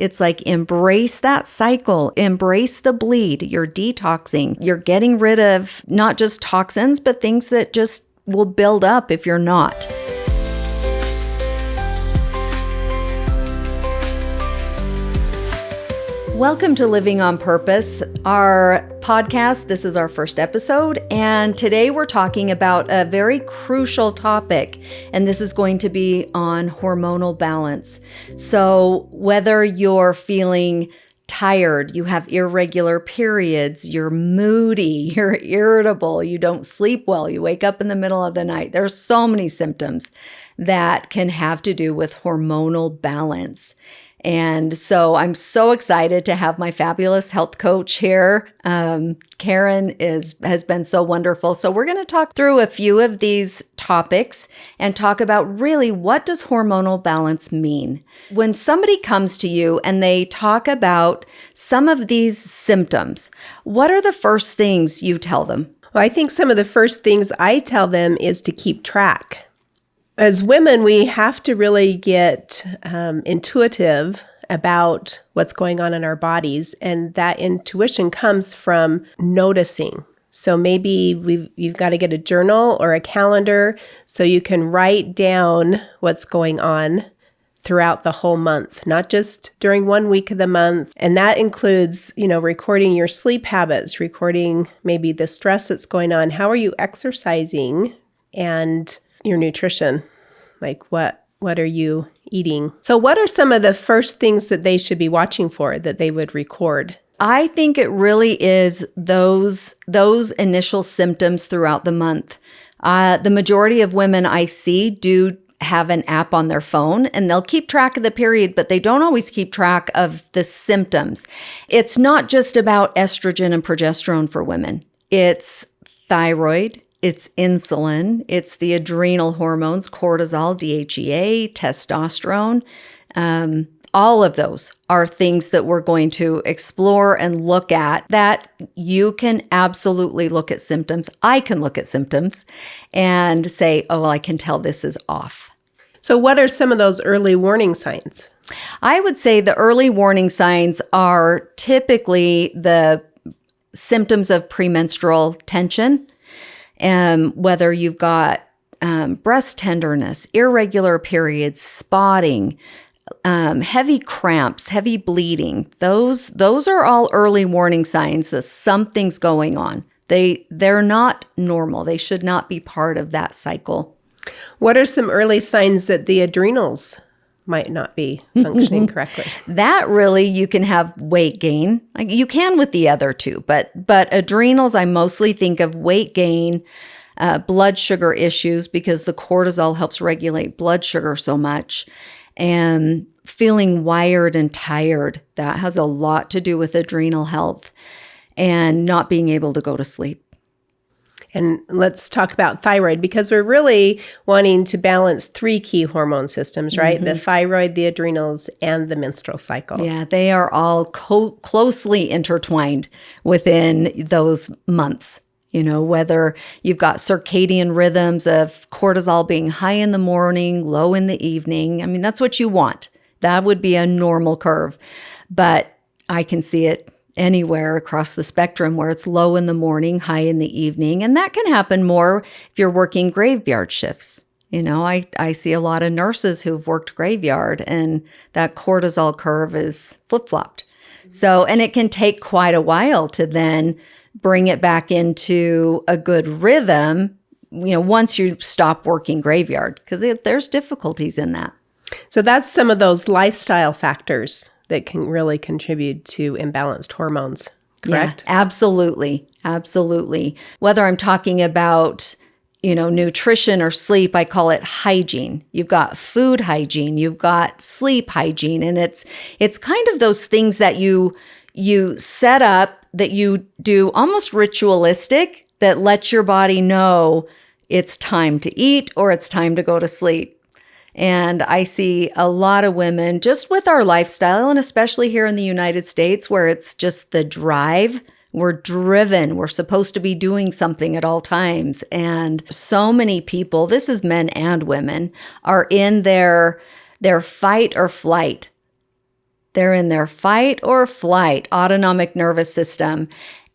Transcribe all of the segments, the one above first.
It's like embrace that cycle, embrace the bleed. You're detoxing. You're getting rid of not just toxins, but things that just will build up if you're not. Welcome to Living on Purpose, our podcast. This is our first episode, and today we're talking about a very crucial topic, and this is going to be on hormonal balance. So whether you're feeling tired, you have irregular periods, you're moody, you're irritable, you don't sleep well, you wake up in the middle of the night, there's so many symptoms that can have to do with hormonal balance. And so I'm so excited to have my fabulous health coach here. Karen has been so wonderful. So we're going to talk through a few of these topics and talk about really what does hormonal balance mean? When somebody comes to you and they talk about some of these symptoms, what are the first things you tell them? Well, I think some of the first things I tell them is to keep track. As women, we have to really get intuitive about what's going on in our bodies, and that intuition comes from noticing. So maybe you've got to get a journal or a calendar so you can write down what's going on throughout the whole month, not just during 1 week of the month. And that includes, recording your sleep habits, recording maybe the stress that's going on. How are you exercising? And your nutrition, like what are you eating? So what are some of the first things that they should be watching for that they would record? I think it really is those initial symptoms throughout the month. The majority of women I see do have an app on their phone, and they'll keep track of the period, but they don't always keep track of the symptoms. It's not just about estrogen and progesterone for women. It's thyroid, it's insulin, it's the adrenal hormones, cortisol, DHEA, testosterone. All of those are things that we're going to explore and look at, that you can absolutely look at symptoms. I can look at symptoms and say, oh, well, I can tell this is off. So what are some of those early warning signs? I would say the early warning signs are typically the symptoms of premenstrual tension. Whether you've got breast tenderness, irregular periods, spotting, heavy cramps, heavy bleeding, those are all early warning signs that something's going on. They're not normal. They should not be part of that cycle. What are some early signs that the adrenals might not be functioning correctly? That really, you can have weight gain. Like you can with the other two, but adrenals, I mostly think of weight gain, blood sugar issues because the cortisol helps regulate blood sugar so much, and feeling wired and tired. That has a lot to do with adrenal health and not being able to go to sleep. And let's talk about thyroid, because we're really wanting to balance three key hormone systems, right? Mm-hmm. The thyroid, the adrenals, and the menstrual cycle. Yeah, they are all closely intertwined within those months. Whether you've got circadian rhythms of cortisol being high in the morning, low in the evening. I mean, that's what you want. That would be a normal curve. But I can see it anywhere across the spectrum where it's low in the morning, high in the evening. And that can happen more if you're working graveyard shifts. I see a lot of nurses who've worked graveyard and that cortisol curve is flip-flopped. So, and it can take quite a while to then bring it back into a good rhythm, once you stop working graveyard, because there's difficulties in that. So that's some of those lifestyle factors that can really contribute to imbalanced hormones, correct? Yeah, absolutely. Absolutely. Whether I'm talking about, nutrition or sleep, I call it hygiene. You've got food hygiene, you've got sleep hygiene, and it's kind of those things that you set up, that you do almost ritualistic, that lets your body know it's time to eat or it's time to go to sleep. And I see a lot of women just with our lifestyle, and especially here in the United States, where it's just the drive. We're driven. We're supposed to be doing something at all times. And so many people, this is men and women, are in their fight or flight They're in their fight or flight autonomic nervous system.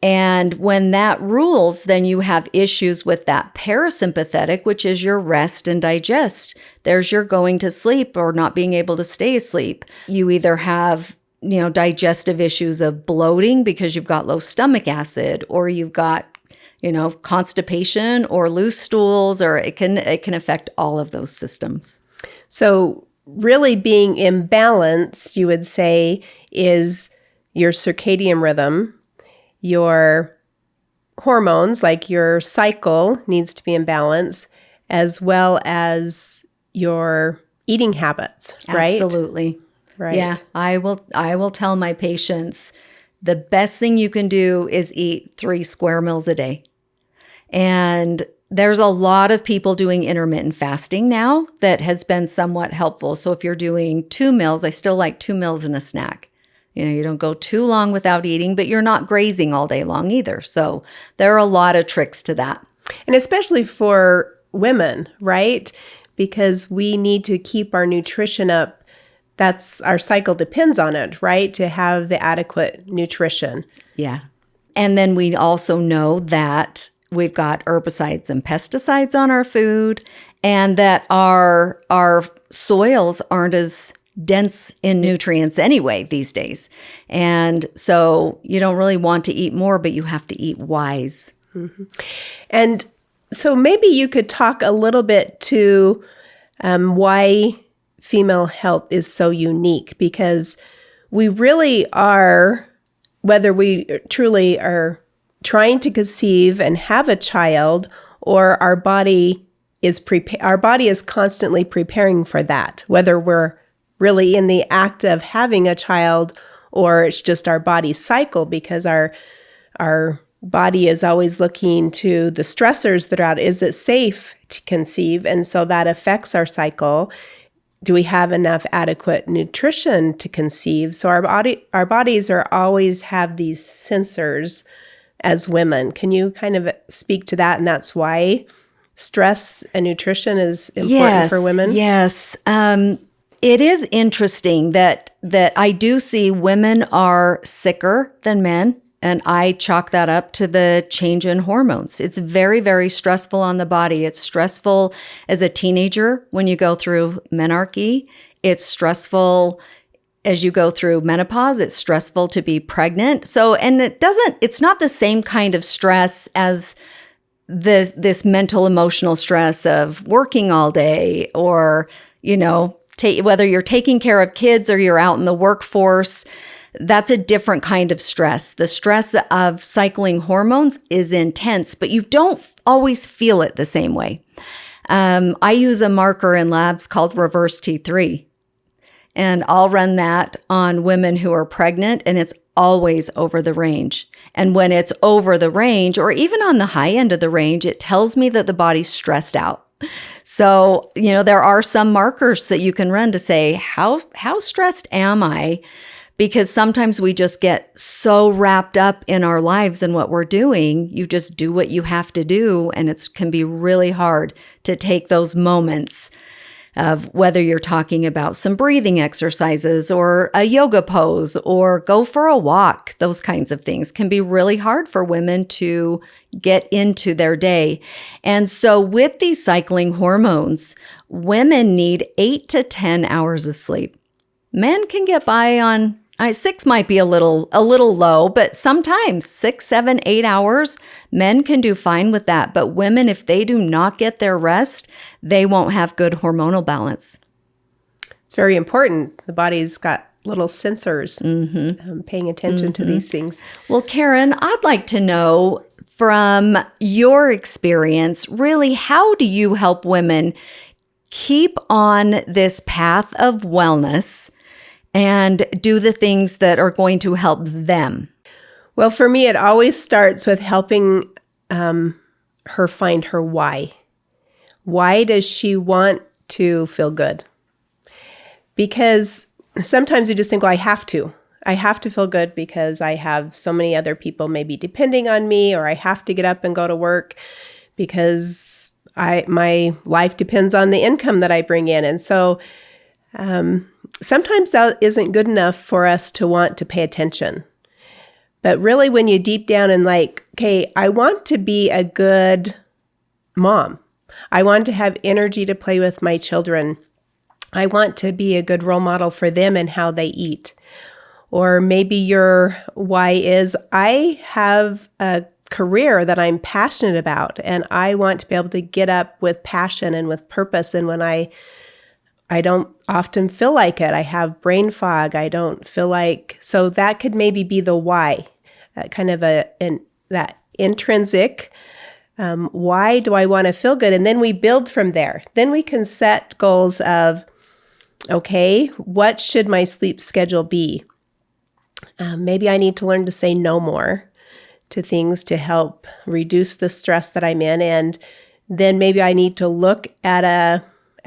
And when that rules, then you have issues with that parasympathetic, which is your rest and digest. There's your going to sleep or not being able to stay asleep. You either have, digestive issues of bloating because you've got low stomach acid, or you've got, constipation or loose stools, or it can affect all of those systems. So really being imbalanced, you would say, is your circadian rhythm, your hormones, like your cycle needs to be in balance, as well as your eating habits, right? Absolutely. Right. Yeah, I will tell my patients the best thing you can do is eat 3 square meals a day. And there's a lot of people doing intermittent fasting now that has been somewhat helpful. So if you're doing 2 meals, I still like 2 meals and a snack. You don't go too long without eating, but you're not grazing all day long either. So there are a lot of tricks to that. And especially for women, right? Because we need to keep our nutrition up. That's our cycle depends on it, right? To have the adequate nutrition. Yeah. And then we also know that we've got herbicides and pesticides on our food, and that our soils aren't as dense in nutrients anyway these days. And so you don't really want to eat more, but you have to eat wise. Mm-hmm. And so maybe you could talk a little bit to why female health is so unique, because we really are, whether we truly are trying to conceive and have a child, or our body is constantly preparing for that, whether we're really in the act of having a child or it's just our body cycle, because our body is always looking to the stressors that are out. Is it safe to conceive? And so that affects our cycle. Do we have enough adequate nutrition to conceive? So our bodies are always have these sensors as women. Can you kind of speak to that? And that's why stress and nutrition is important for women? Yes. It is interesting that I do see women are sicker than men, and I chalk that up to the change in hormones. It's very, very stressful on the body. It's stressful as a teenager when you go through menarche. It's stressful as you go through menopause. It's stressful to be pregnant. So, and it's not the same kind of stress as this mental, emotional stress of working all day, or, whether you're taking care of kids or you're out in the workforce. That's a different kind of stress. The stress of cycling hormones is intense, but you don't always feel it the same way. I use a marker in labs called reverse T3, and I'll run that on women who are pregnant, and it's always over the range. And when it's over the range, or even on the high end of the range, it tells me that the body's stressed out. So, there are some markers that you can run to say, how stressed am I? Because sometimes we just get so wrapped up in our lives and what we're doing, you just do what you have to do. And it can be really hard to take those moments of whether you're talking about some breathing exercises or a yoga pose or go for a walk. Those kinds of things can be really hard for women to get into their day. And so with these cycling hormones, women need 8 to 10 hours of sleep. Men can get by on 6 might be a little low, but sometimes 6, 7, 8 hours, men can do fine with that. But women, if they do not get their rest, they won't have good hormonal balance. It's very important. The body's got little sensors paying attention to these things. Well, Karen, I'd like to know from your experience, really, how do you help women keep on this path of wellness and do the things that are going to help them? Well, for me, it always starts with helping her find her why. Why does she want to feel good? Because sometimes you just think, well, I have to. I have to feel good because I have so many other people maybe depending on me, or I have to get up and go to work because my life depends on the income that I bring in. And so Sometimes that isn't good enough for us to want to pay attention. But really, when you deep down and okay, I want to be a good mom. I want to have energy to play with my children. I want to be a good role model for them and how they eat. Or maybe your why is, I have a career that I'm passionate about, and I want to be able to get up with passion and with purpose. And when I don't often feel like it, I have brain fog. I don't feel like, so that could maybe be the why, kind of that intrinsic. Why do I want to feel good? And then we build from there. Then we can set goals of, okay, what should my sleep schedule be? Maybe I need to learn to say no more to things to help reduce the stress that I'm in. And then maybe I need to look at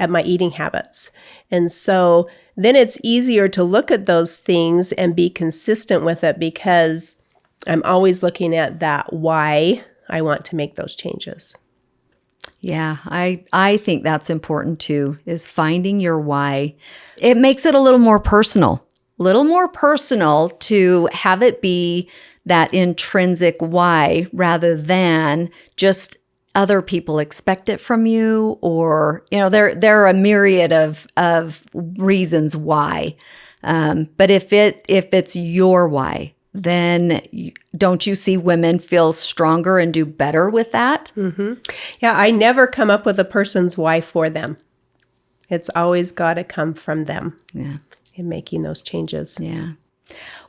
my eating habits. And so then it's easier to look at those things and be consistent with it, because I'm always looking at that why I want to make those changes. Yeah, I think that's important too, is finding your why. It makes it a little more personal to have it be that intrinsic why rather than just other people expect it from you, or, there are a myriad of reasons why. But if it's your why, then don't you see women feel stronger and do better with that? Mm-hmm. Yeah, I never come up with a person's why for them. It's always got to come from them. Yeah. In making those changes. Yeah.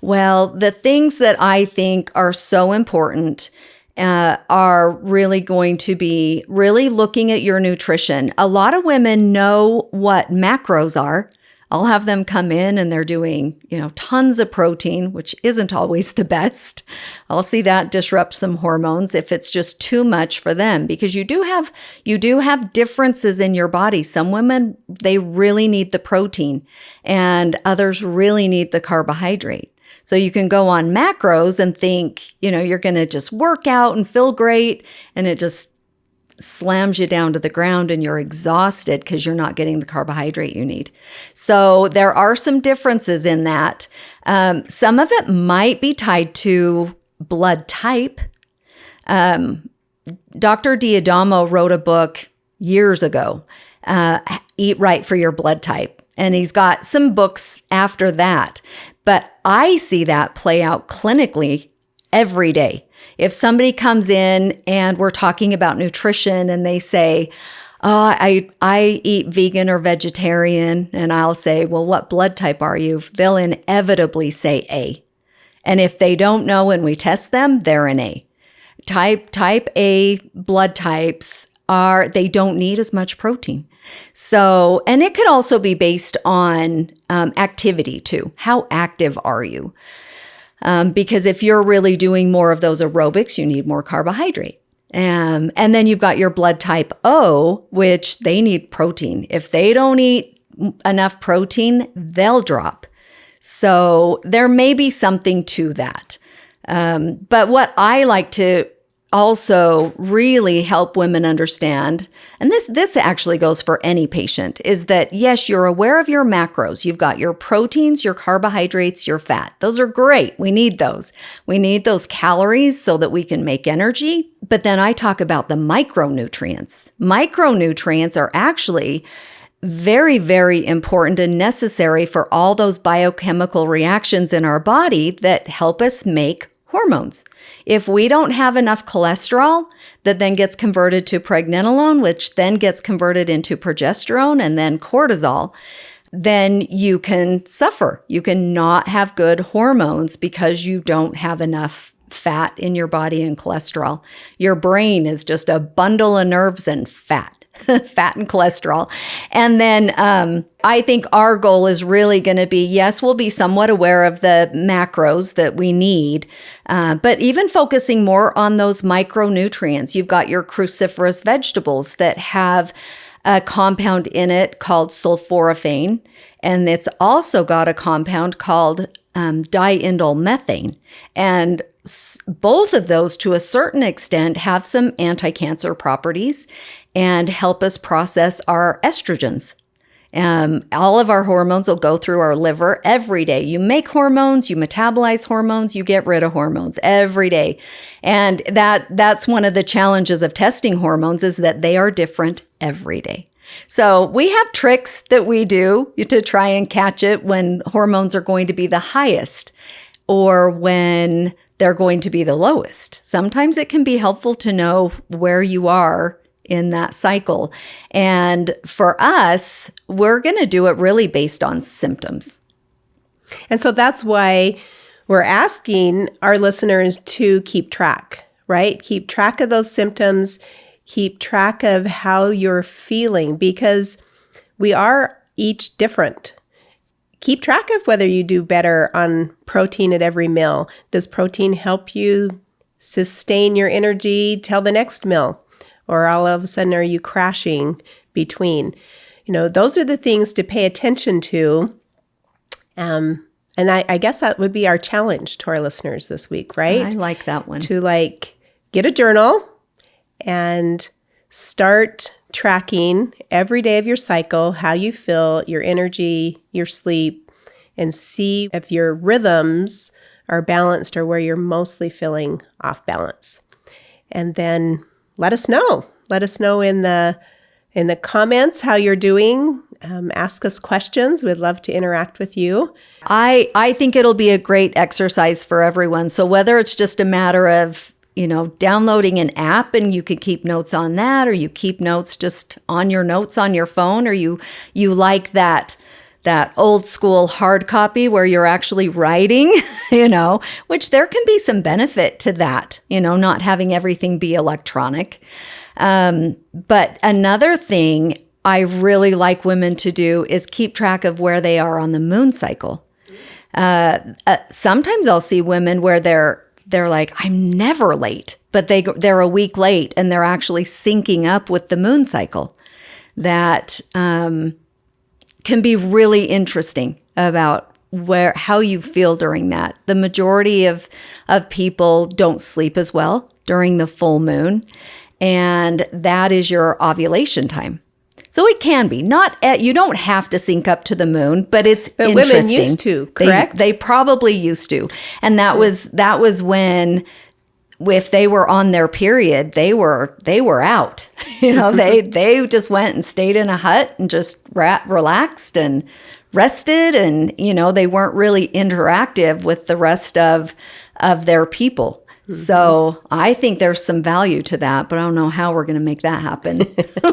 Well, the things that I think are so important are really going to be really looking at your nutrition. A lot of women know what macros are. I'll have them come in and they're doing, tons of protein, which isn't always the best. I'll see that disrupt some hormones if it's just too much for them, because you do have differences in your body. Some women, they really need the protein, and others really need the carbohydrate. So you can go on macros and think, you're going to just work out and feel great, and it just slams you down to the ground and you're exhausted because you're not getting the carbohydrate you need. So there are some differences in that. Some of it might be tied to blood type. Dr. D'Adamo wrote a book years ago, Eat Right for Your Blood Type. And he's got some books after that. But I see that play out clinically every day. If somebody comes in and we're talking about nutrition and they say, I eat vegan or vegetarian, and I'll say, well, what blood type are you? They'll inevitably say A. And if they don't know and we test them, they're an A. Type A blood types they don't need as much protein. So, and it could also be based on activity too. How active are you? Because if you're really doing more of those aerobics, you need more carbohydrate. And then you've got your blood type O, which they need protein. If they don't eat enough protein, they'll drop. So there may be something to that. But what I like to also really help women understand, and this actually goes for any patient, is that yes, you're aware of your macros. You've got your proteins, your carbohydrates, your fat. Those are great. We need those. We need those calories so that we can make energy. But then I talk about the micronutrients. Micronutrients are actually very, very important and necessary for all those biochemical reactions in our body that help us make hormones. If we don't have enough cholesterol that then gets converted to pregnenolone, which then gets converted into progesterone and then cortisol, then you can suffer. You can not have good hormones because you don't have enough fat in your body and cholesterol. Your brain is just a bundle of nerves and fat. Fat and cholesterol. And then I think our goal is really going to be, yes, we'll be somewhat aware of the macros that we need, but even focusing more on those micronutrients. You've got your cruciferous vegetables that have a compound in it called sulforaphane, and it's also got a compound called diindolylmethane. And both of those, to a certain extent, have some anti-cancer properties and help us process our estrogens. All of our hormones will go through our liver every day. You make hormones, you metabolize hormones, you get rid of hormones every day. And that's one of the challenges of testing hormones, is that they are different every day. So we have tricks that we do to try and catch it when hormones are going to be the highest or when they're going to be the lowest. Sometimes it can be helpful to know where you are in that cycle. And for us, we're going to do it really based on symptoms. And so that's why we're asking our listeners to keep track, right? Keep track of those symptoms, keep track of how you're feeling, because we are each different. Keep track of whether you do better on protein at every meal. Does protein help you sustain your energy till the next meal? Or all of a sudden, are you crashing between? Those are the things to pay attention to. And I guess that would be our challenge to our listeners this week, right? I like that one. To get a journal and start tracking every day of your cycle, how you feel, your energy, your sleep, and see if your rhythms are balanced or where you're mostly feeling off balance. And then let us know. Let us know in the comments how you're doing. Ask us questions. We'd love to interact with you. I think it'll be a great exercise for everyone. So whether it's just a matter of downloading an app and you can keep notes on that, or you keep notes just on your notes on your phone, or you like that old school hard copy where you're actually writing, which there can be some benefit to that, not having everything be electronic. But another thing I really like women to do is keep track of where they are on the moon cycle. Sometimes I'll see women where they're like, I'm never late, but they're a week late and they're actually syncing up with the moon cycle. That can be really interesting about how you feel during that. The majority of people don't sleep as well during the full moon, and that is your ovulation time. So it can be you don't have to sync up to the moon, but it's interesting. Women used to, correct? They probably used to, and that was when, if they were on their period, they were out. They just went and stayed in a hut and just relaxed and rested, and they weren't really interactive with the rest of their people. Mm-hmm. So I think there's some value to that, but I don't know how we're going to make that happen.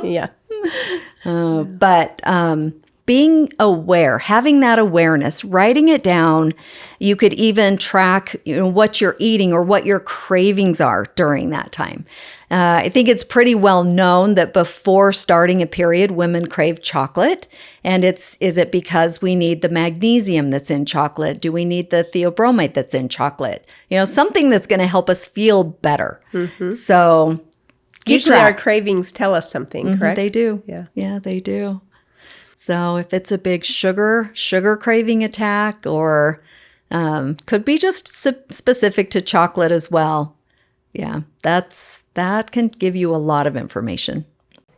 Yeah. But being aware, having that awareness, writing it down, you could even track what you're eating or what your cravings are during that time. I think it's pretty well known that before starting a period, women crave chocolate. And is it because we need the magnesium that's in chocolate? Do we need the theobromate that's in chocolate? Something that's going to help us feel better. Mm-hmm. So usually our cravings tell us something, correct? Mm-hmm, they do. Yeah, they do. So if it's a big sugar craving attack, or could be just specific to chocolate as well. Yeah, that can give you a lot of information.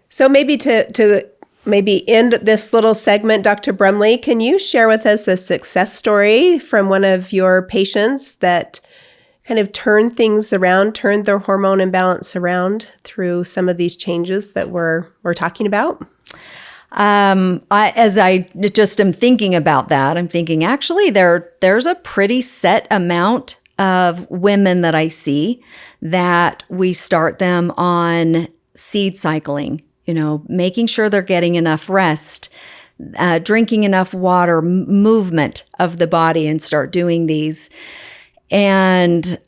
So maybe to end this little segment, Dr. Brumley, can you share with us a success story from one of your patients that kind of turned their hormone imbalance around through some of these changes that we're talking about? As I just am thinking about that, I'm thinking actually there's a pretty set amount of women that I see that we start them on seed cycling, making sure they're getting enough rest, drinking enough water, movement of the body, and start doing these. And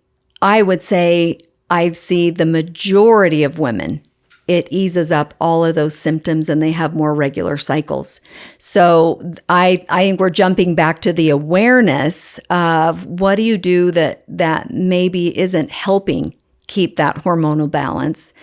I would say I see the majority of women, it eases up all of those symptoms and they have more regular cycles. So I think we're jumping back to the awareness of what do you do that maybe isn't helping keep that hormonal balance.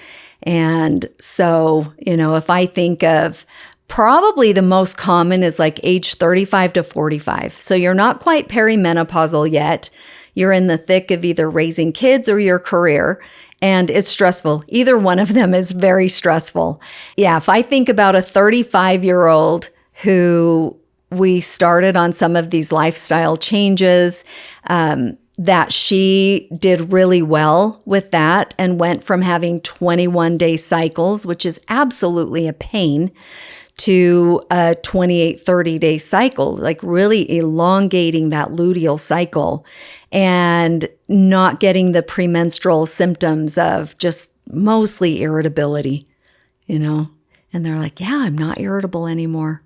And so, if I think of probably the most common is like age 35 to 45. So you're not quite perimenopausal yet. You're in the thick of either raising kids or your career, and it's stressful. Either one of them is very stressful. Yeah, if I think about a 35-year-old who we started on some of these lifestyle changes, that she did really well with that and went from having 21-day cycles, which is absolutely a pain, to a 28, 30-day cycle, like really elongating that luteal cycle and not getting the premenstrual symptoms of just mostly irritability, And they're like, yeah, I'm not irritable anymore.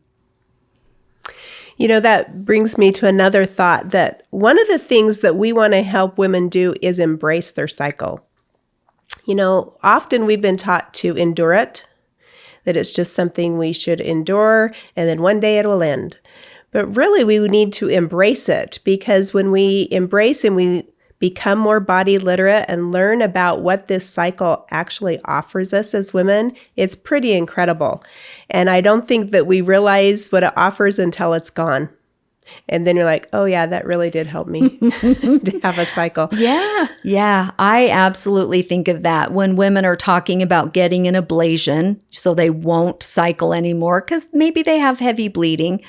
That brings me to another thought, that one of the things that we want to help women do is embrace their cycle. Often we've been taught to endure it, that it's just something we should endure, and then one day it will end. But really, we need to embrace it, because when we embrace and we become more body literate and learn about what this cycle actually offers us as women, it's pretty incredible. And I don't think that we realize what it offers until it's gone. And then you're like, oh yeah, that really did help me to have a cycle. Yeah. I absolutely think of that when women are talking about getting an ablation so they won't cycle anymore because maybe they have heavy bleeding.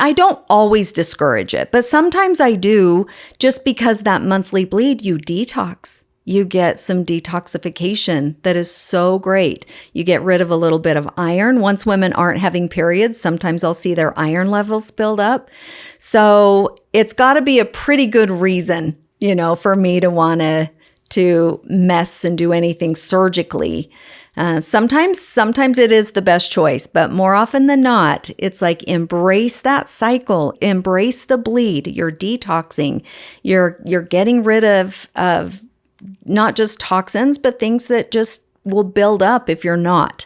I don't always discourage it, but sometimes I do, just because that monthly bleed, you detox. You get some detoxification that is so great. You get rid of a little bit of iron. Once women aren't having periods, sometimes I'll see their iron levels build up. So it's got to be a pretty good reason, for me to want to mess and do anything surgically. Sometimes it is the best choice, but more often than not, it's like embrace that cycle, embrace the bleed. You're detoxing. You're getting rid of not just toxins, but things that just will build up if you're not.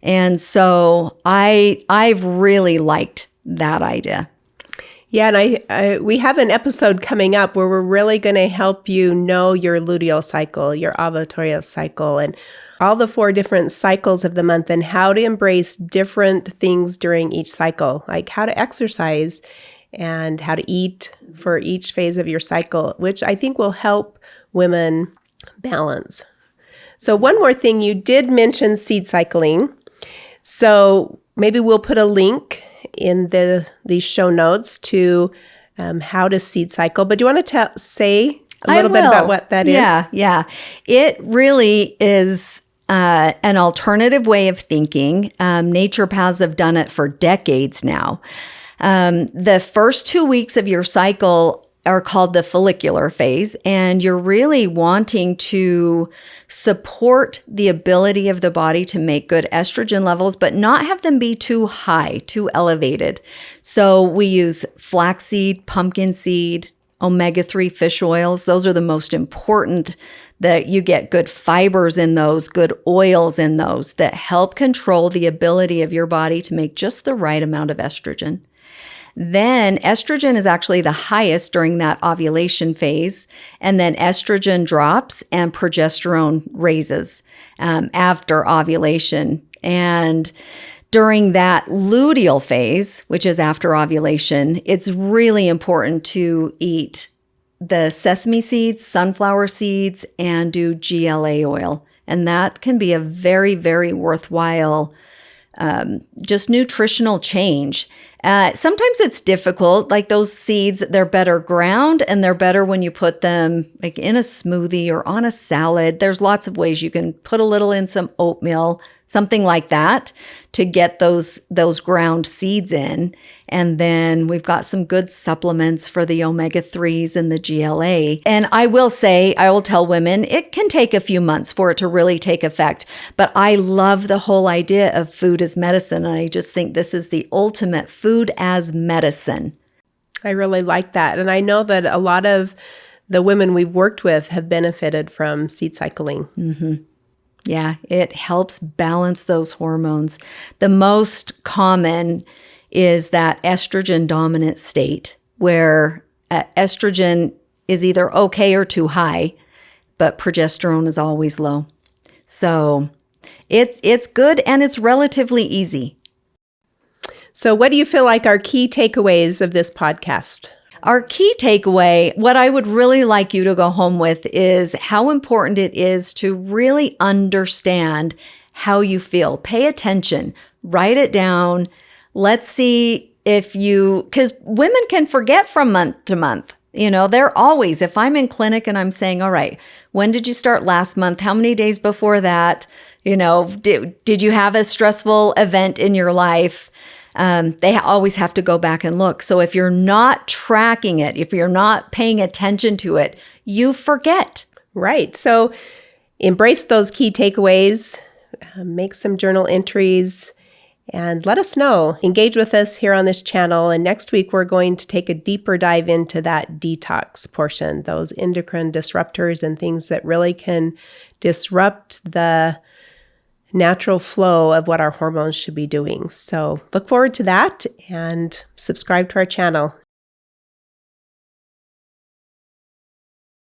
And so I've really liked that idea. Yeah, and we have an episode coming up where we're really going to help you know your luteal cycle, your ovulatorial cycle, and all the 4 different cycles of the month, and how to embrace different things during each cycle, like how to exercise and how to eat for each phase of your cycle, which I think will help women balance. So one more thing, you did mention seed cycling. So maybe we'll put a link in the show notes to how to seed cycle. But do you want to say a little bit about what that is? Yeah. It really is an alternative way of thinking. Naturopaths have done it for decades now. The first 2 weeks of your cycle are called the follicular phase, and you're really wanting to support the ability of the body to make good estrogen levels, but not have them be too high, too elevated. So we use flaxseed, pumpkin seed, omega-3 fish oils. Those are the most important, that you get good fibers in those, good oils in those that help control the ability of your body to make just the right amount of estrogen. Then estrogen is actually the highest during that ovulation phase, and then estrogen drops and progesterone raises after ovulation. And during that luteal phase, which is after ovulation, it's really important to eat the sesame seeds, sunflower seeds, and do GLA oil. And that can be a very, very worthwhile just nutritional change. Sometimes it's difficult, like those seeds, they're better ground, and they're better when you put them like in a smoothie or on a salad. There's lots of ways you can put a little in some oatmeal, something like that, to get those ground seeds in. And then we've got some good supplements for the omega-3s and the GLA. And I will tell women, it can take a few months for it to really take effect. But I love the whole idea of food as medicine. And I just think this is the ultimate food as medicine. I really like that. And I know that a lot of the women we've worked with have benefited from seed cycling. Mm-hmm. Yeah, it helps balance those hormones. The most common is that estrogen dominant state where estrogen is either okay or too high, but progesterone is always low. So it's good, and it's relatively easy. So what do you feel like are key takeaways of this podcast? Our key takeaway, what I would really like you to go home with, is how important it is to really understand how you feel. Pay attention. Write it down. Let's see if because women can forget from month to month. They're always, if I'm in clinic and I'm saying, all right, when did you start last month? How many days before that? Did you have a stressful event in your life? They always have to go back and look. So if you're not tracking it, if you're not paying attention to it, you forget. Right. So embrace those key takeaways, make some journal entries, and let us know. Engage with us here on this channel. And next week, we're going to take a deeper dive into that detox portion, those endocrine disruptors and things that really can disrupt the natural flow of what our hormones should be doing. So look forward to that and subscribe to our channel.